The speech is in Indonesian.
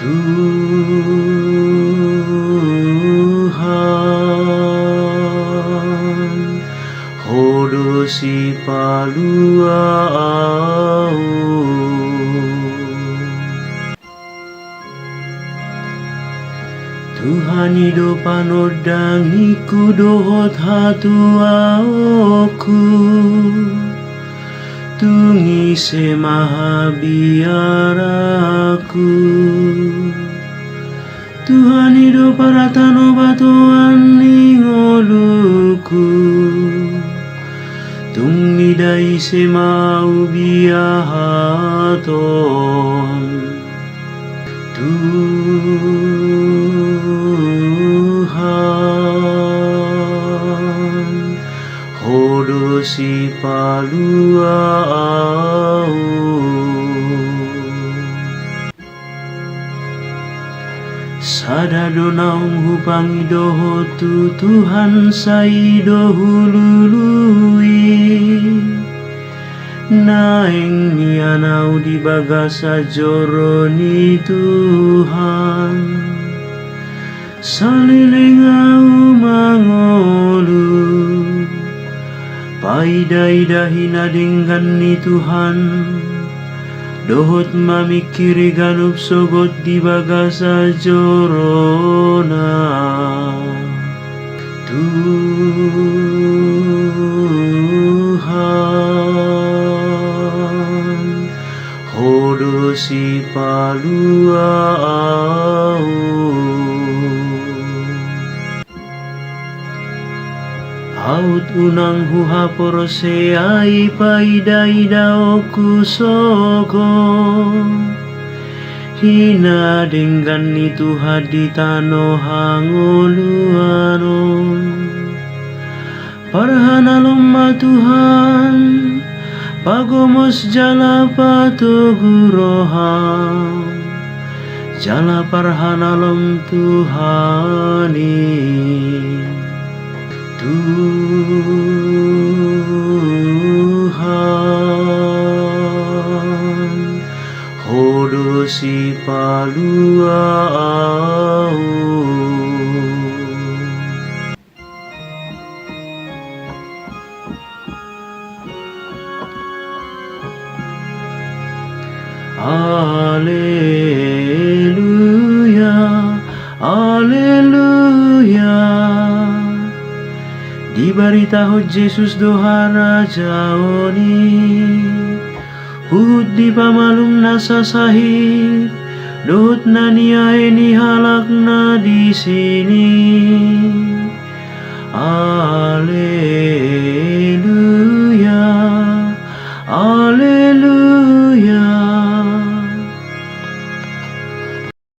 Tuhan, hodosi paluau. Tuhan hidup panodang iku dohot hatuaku, tungise maha biaraku. Tuhan hidup para tano batuan ningoluku, tung nidai se mau biahaton. Tuhan, hodosi paluau. Sadado naung hupangi dohotu Tuhan saido hulului, naeng nianau di bagasa joroni Tuhan, salilengau mangolu, paida-idahina dengan ni Tuhan, dohot mamikiri ganup sogot di bagasa jorona. Tuhan, hodosi paluau. Aut unang huhapor se ai paida-ida oku sogo, hina dengan itu hadi tano hangoluanon. Parhana lomba Tuhan, pagomos jala patoguroham, jala parhana lom Tuhani. Tuhan, hodosi paluau. Alleluia, alleluia. Diberitahu Yesus doha Raja oni, hud di pamalum nasa sahid, dohut nania ini halakna di sini. Alleluia.